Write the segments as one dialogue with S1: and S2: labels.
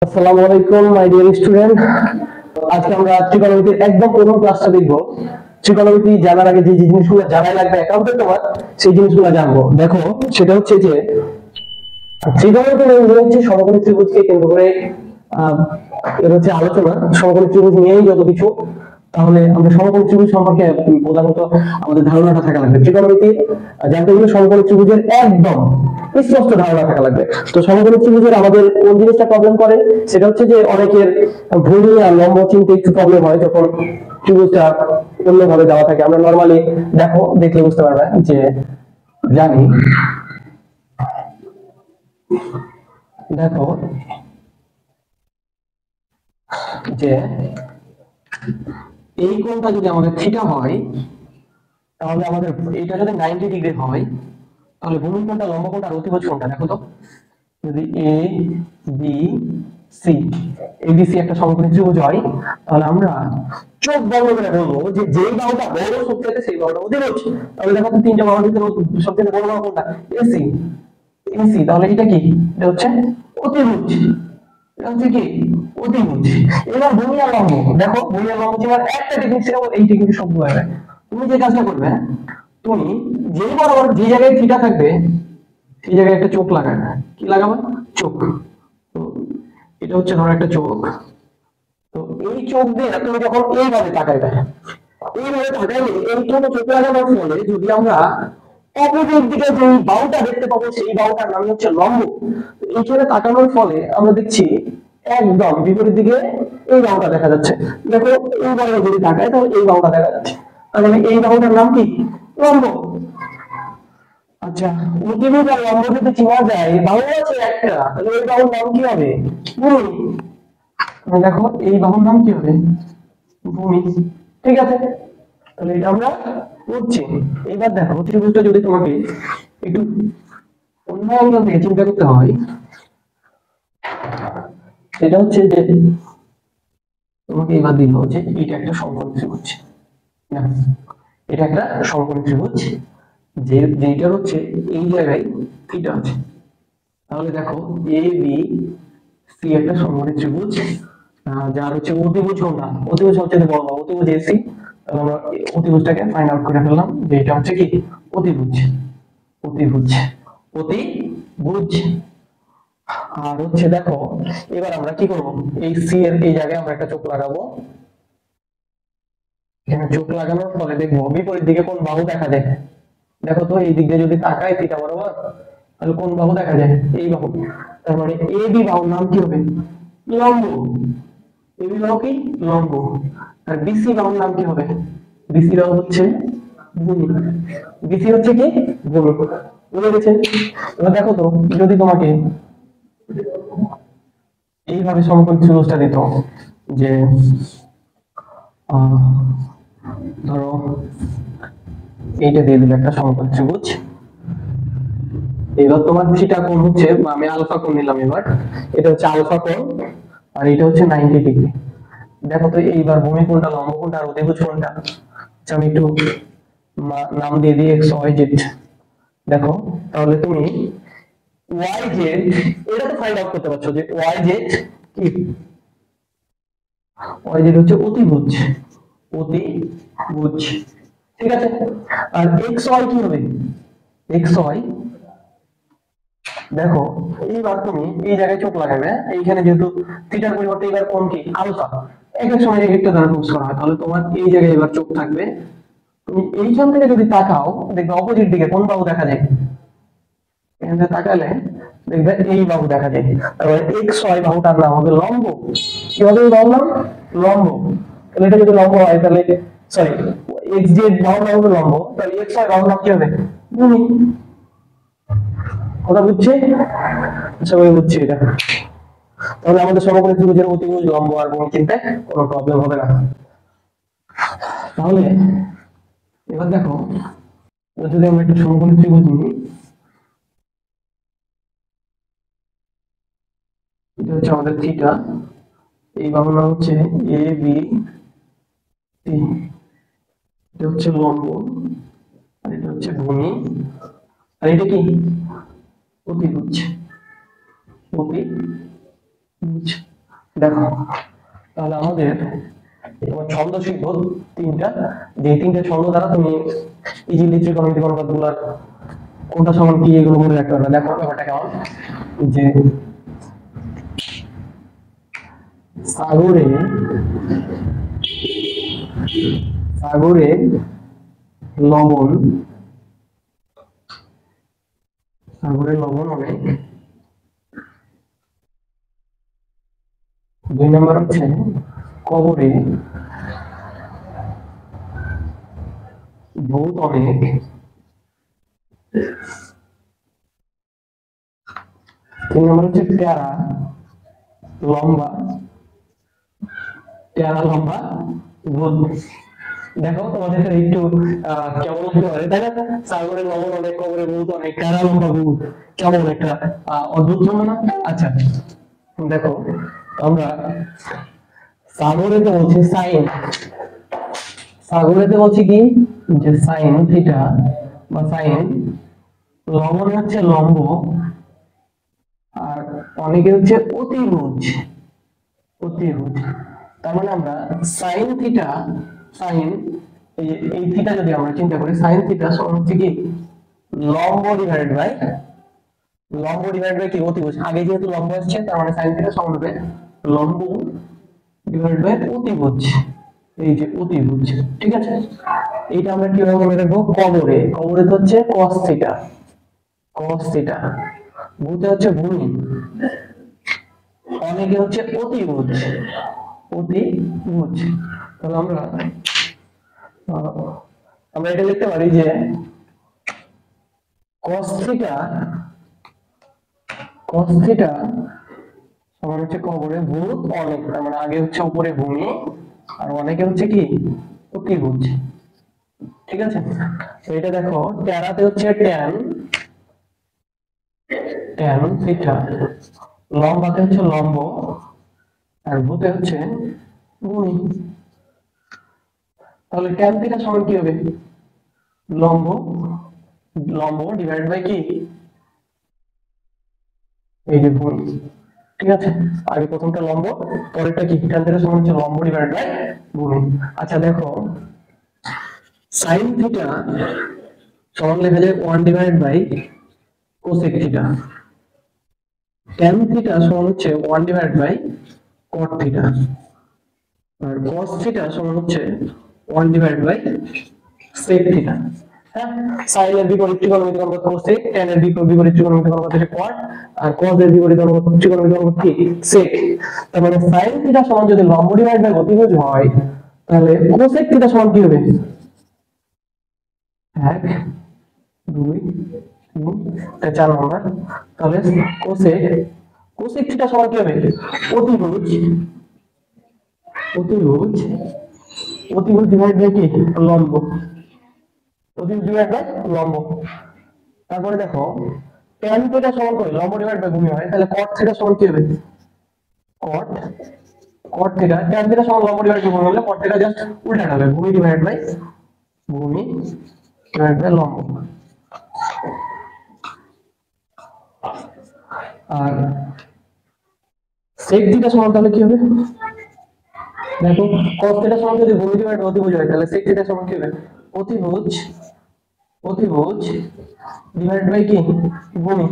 S1: আসসালামু আলাইকুম my dear student. আজকে আমরা ত্রিকোণমিতির একদম প্রথম ক্লাসটা দেখব। ত্রিকোণমিতি জানার আগে যে জিনিসগুলো জানাই লাগবে অ্যাকাউন্টে তোমার, সেই জিনিসগুলো জানবো। দেখো, সেটা হচ্ছে যে ত্রিকোণমিতির হচ্ছে সমকোণী ত্রিভুজকে কেন্দ্র করে আহ এর হচ্ছে আলোচনা। সমকোণী ত্রিভুজ নিয়েই যত কিছু, তাহলে আমরা সমকোণী ত্রিভুজ সম্পর্কে প্রধানত আমাদের ধারণাটা থাকা লাগবে। ত্রিকোণমিতি জানতে গেলে সমকোণী ত্রিভুজের একদম স্পষ্ট ধারণা থাকা লাগবে। তো সমকোণী ত্রিভুজের আমাদের কোন জিনিসটা প্রবলেম করে, সেটা হচ্ছে যে অনেকের ভূমি আর লম্ব চিনতে একটু প্রবলেম হয় যখন ত্রিভুজটা অন্যভাবে দেওয়া থাকে। আমরা নরমালি দেখলে বুঝতে পারবে যে জানি, দেখো যে এই কোণটা যদি আমাদের থিটা হয়, তাহলে আমাদের এটা যদি 90 ডিগ্রি হয়, তাহলে ভূমি কোণটা, লম্ব কোণটা আর অতিভুজ কোণটা দেখো তো, যদি এ বি সি, এবিসি একটা সমকোণী ত্রিভুজ হয়, তাহলে আমরা চোখ বন্ধ করে বলবো যে যেই বাহুটা বড় সবচেয়ে সেই বাহুটা অতিভুজ। তাহলে দেখো তো তিনটা বাহুর ভিতরে সবচেয়ে বড় বাহু কোনটা? এসি। এসি, তাহলে এটা কি? এটা হচ্ছে অতিভুজ। এটা হচ্ছে কি? অতিভুজ। এবার ভূমি আর লম্ব, দেখো ভূমি আর লম্ব চেনার একটা টেকনিক ছিল, এই টেকনিক সব হবে। তুমি যে কাজটা করবে, তুমি যেই বরাবর যে জায়গায় থিটা থাকবে সেই জায়গায় একটা চোখ লাগাবে। কি লাগাবে? চোখ। তো এটা হচ্ছে ধরো একটা চোখ। তো এই চোখ দিয়ে তুমি যখন এইভাবে তাকাইবে, এইভাবে তাকাইলে এই ছোট চোখ লাগানোর ফলে যদি আমরা অপোজিট দিকে যে বাহুটা দেখতে পাবো, সেই বাহুটার নাম হচ্ছে লম্ব। এইখানে তাকানোর ফলে আমরা দেখছি একদম বিপরীত দিকে এই বাহুটা দেখা যাচ্ছে। দেখো, এই বাহুটা যদি তাকায় তাহলে এই বাহুটা দেখা যাচ্ছে, তার মানে এই বাহুটার নাম কি? লম্ব। আচ্ছা, অতিভুজ আর লম্ব যদি চেনা যায়, বাহু আছে একটা, তাহলে ওই বাহুর নাম কি হবে? ভূমি। দেখো, এই বাহুর নাম কি হবে? ভূমি। ঠিক আছে, তাহলে এটা আমরা করছি। এবার দেখো, ত্রিভুজটা যদি তোমাকে একটু অন্য অ্যাঙ্গেল থেকে চিন্তা করতে হয়, সেটা হচ্ছে যে তোমাকে এবার দিল যে এটা একটা সমকোণী ত্রিভুজ। না, এটা একটা সমকোণী ত্রিভুজ, যেটার হচ্ছে এই জায়গায় থিটা আছে। তাহলে দেখো, এ বি সি একটা সমকোণী ত্রিভুজ, যার হচ্ছে অতিভুজ কোনটা? অতিভুজ সবচেয়ে বড়, অতিভুজ এসি। তাহলে আমরা অতিভুজটাকে ফাইন্ড আউট করে ফেললাম যে এটা হচ্ছে কি? অতিভুজ। অতিভুজ, অতিভুজ। আর হচ্ছে দেখো, এবার আমরা কি করব? এই সি এর এই জায়গায় আমরা একটা চোখ লাগাবো। এখানে চোখ লাগানোর ফলে দেখবো বিপরীত দিকে কোন বাহু দেখা যায়। দেখো তো, এই দিক দিয়ে যদি তাকাই থিটা বরাবর, তাহলে কোন বাহু দেখা যায়? এই বাহু। তার মানে এ বি বাহুর নাম কি হবে? লম্ব। এ বি বাহু কি? লম্ব। আর বিসি বাহুর নাম কি হবে? বিসি বাহু হচ্ছে ভূমি। বিসি হচ্ছে কি? ভূমি। বুঝে গেছে? এবার দেখো তো, যদি তোমাকে এইভাবে সমকোণী ত্রিভুজটা দিত, যে আহ ধরো এইটা দিয়ে দিল একটা সমকোণী ত্রিভুজ। এবার তোমার থিটা কোণ হচ্ছে, আমি আলফা কোণ নিলাম এবার, এটা হচ্ছে আলফা কোণ, আর এটা হচ্ছে 90 ডিগ্রি। দেখো তো, এইবার ভূমি কোণটা, লম্ব কোণটা আর অতিভুজ কোণটা, আচ্ছা আমি একটু নাম দিয়ে দিই এক্স ওয়াই জেড। দেখো, তাহলে তুমি ওয়াই জেড এটা তো ফাইন্ড আউট করতে পারছো যে ওয়াই জেড কি? ওয়াই জেড হচ্ছে অতিভুজ। অতিভুজ। ঠিক আছে, আর এক্স ওয়াই কি হবে? এক্স ওয়াই, দেখো এইবার তুমি এই জায়গায় চোখ লাগাবে, এইখানে যেহেতু থিটার পরিবর্তে এবার কোণ কি? আলফা। এক এক সময় এক একটা দ্বারা প্রকাশ করা হয়। তাহলে তোমার এই জায়গায় এবার চোখ থাকবে, তুমি এইখান থেকে যদি তাকাও, দেখবে অপোজিট দিকে কোন বাহু দেখা যায়। এখান থেকে তাকালে দেখবে এই বাহু দেখা যায়। তারপরে এক্স ওয়াই বাহুটার নাম হবে লম্ব। কি হবে এই বাহুর নাম? লম্ব। তাহলে এটা যদি লম্ব হয়, তাহলে সরি, এক্স জেড বাহুর নাম হবে লম্ব, তাহলে এক্স ওয়াই বাহুর নাম কি হবে? ভূমি। কথা বুঝছি? সবাই বুঝছি এটা? তাহলে আমাদের সমকোণী ত্রিভুজের অতিভুজ, লম্ব আর ভূমি চিনতে কোনো প্রবলেম হবে না। তাহলে এবার দেখো, যদি আমরা একটা সমকোণী ত্রিভুজ নিই, এটা হচ্ছে আমাদের থিটা, এই বাহুর নাম হচ্ছে এ বি সি, এটা হচ্ছে লম্ব, আর এটা হচ্ছে ভূমি, আর এটা কি? অতিভুজ। অতিভুজ। দেখো তাহলে আমাদের তোমার ছন্দ শিখবো তিনটা, যে তিনটা ছন্দ দ্বারা তুমি ইজিলি ত্রিকোণমিতিক অনুপাতগুলোর কোনটা সমান কি এগুলো মনে রাখতে পারবে। দেখো ব্যাপারটা কেমন, যে সাগরে সাগরে লবণ, সাগরে লবণ অনেক। 2 নম্বর হচ্ছে কবরে ভূত অনেক। 3 নম্বর হচ্ছে পেয়ারা লম্বা, পেয়ারা লম্বা ভূত। দেখো তোমাদের একটু কেমন লাগতে পারে তাই না, সাগরে লবণ অনেক, কবরে ভূত অনেক, পেয়ারা লম্বা ভূত, কেমন একটা অদ্ভুত জন্য না। আচ্ছা দেখো আমরা সাগরেতে বলছি সাইন, সাগরেতে বলছি কি যে সাইন থিটা বা সাইন, লবণ হচ্ছে লম্ব, আর অনেকে হচ্ছে অতিভুজ, অতিভুজ। তার মানে আমরা সাইন থিটা, সাইন এই থিটা যদি আমরা চিন্তা করি, সাইন থিটা সমান হচ্ছে কি লম্ব ডিভাইডেড বাই, লম্ব ডিভাইড বাই কি অতিভুজ। আগে যেহেতু লম্ব আসছে তার মানে সাইন থিটা সমান হবে লম্ব ডিভাইড বাই অতিভুজ, এই যে অতিভুজ। ঠিক আছে, এইটা আমরা কিভাবে মনে রাখবো, কবরে, কবরে তো হচ্ছে cos থিটা, cos থিটা, ভূতে হচ্ছে ভূমি, অনেকে হচ্ছে অতিভুজ, অতিভুজ। তাহলে আমরা এটা লিখতে পারি যে cos থিটা, cos থিটা সমান হচ্ছে কবরে ভূত অনেক, তার মানে আগে হচ্ছে উপরে ভূমি আর অনেকে হচ্ছে কি অতিভুজ। ঠিক আছে, তো এটা দেখো ট্যারাতে হচ্ছে ট্যান, ট্যান থিটা, লম্বাতে হচ্ছে লম্ব, আর ভূতে হচ্ছে ভূমি। তাহলে ট্যান থিটা সমান কি হবে, লম্ব, লম্ব ডিভাইড বাই কি এই যে ভূমি। ঠিক আছে, আগে প্রথমটা লম্ব, পরেরটা কি ট্যান থিটা সমান হচ্ছে লম্ব ডিভাইড বাই ভূমি। আচ্ছা দেখো sin থিটা সমান লেখা যায় 1 divide by cosec theta, tan theta সমান হচ্ছে 1 ডিভাইড বাই cot থিটা, আর cos থিটা সমান হচ্ছে 1 ডিভাইড বাই sec থিটা। হ্যাঁ, sin এর বিপরীত ত্রিকোণমিতিক অনুপাত cosec, tan এর বিপরীত ত্রিকোণমিতিক অনুপাত হচ্ছে cot, আর cos এর বিপরীত অনুপাত ত্রিকোণমিতিক অনুপাত কি sec। তার মানে sin থিটা সমান যদি লম্ব ডিভাইড বাই অতিভুজ হয় তাহলে cosec থিটা সমান কি হবে, 1 2 3 4 নম্বর। তাহলে কোসেক, কোসেক থিটা সমান কি হবে, অতিভুজ, অতিভুজ, অতিভুজ ডিভাইড বাই কি লম্ব, অতিভুজ ডিভাইড বাই লম্ব। তারপরে দেখো tan থিটা সমান করে লম্ব ডিভাইড বাই ভূমি হয়, তাহলে cot থিটা সমান কি হবে, cot, cot theta, tan theta সমান লম্ব ডিভাইড বাই ভূমি হলে cot থিটা জাস্ট উল্টাটা হবে, ভূমি ডিভাইড বাই ভূমি ডিভাইড বাই লম্ব। আর sec থিটা সমান তাহলে কি হবে, দেখো cos থিটা সমান যদি ভূমি ডিভাইড অতিভুজ হয় তাহলে sec থিটা সমান কি হবে, অতিভুজ, অতিভুজ ডিভাইড বাই কি ভূমি।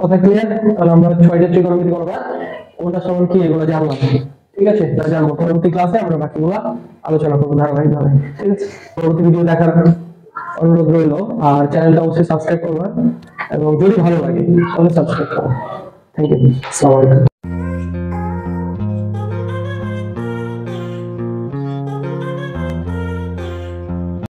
S1: কথা ক্লিয়ার? তাহলে আমরা 6টা ত্রিকোণমিতিক অনুপাত কোনটা সমান কি এগুলো জানলাম। ঠিক আছে, তাহলে জানবো পরবর্তী ক্লাসে আমরা বাকিগুলো আলোচনা করবো ধারাবাহিকভাবে। ঠিক আছে, পরবর্তী ভিডিও দেখার অনুরোধ রইল, আর চ্যানেলটা অবশ্যই সাবস্ক্রাইব করবেন এবং যদি ভালো লাগে তাহলে সাবস্ক্রাইব করুন। থ্যাংক ইউ, আসসালামু আলাইকুম।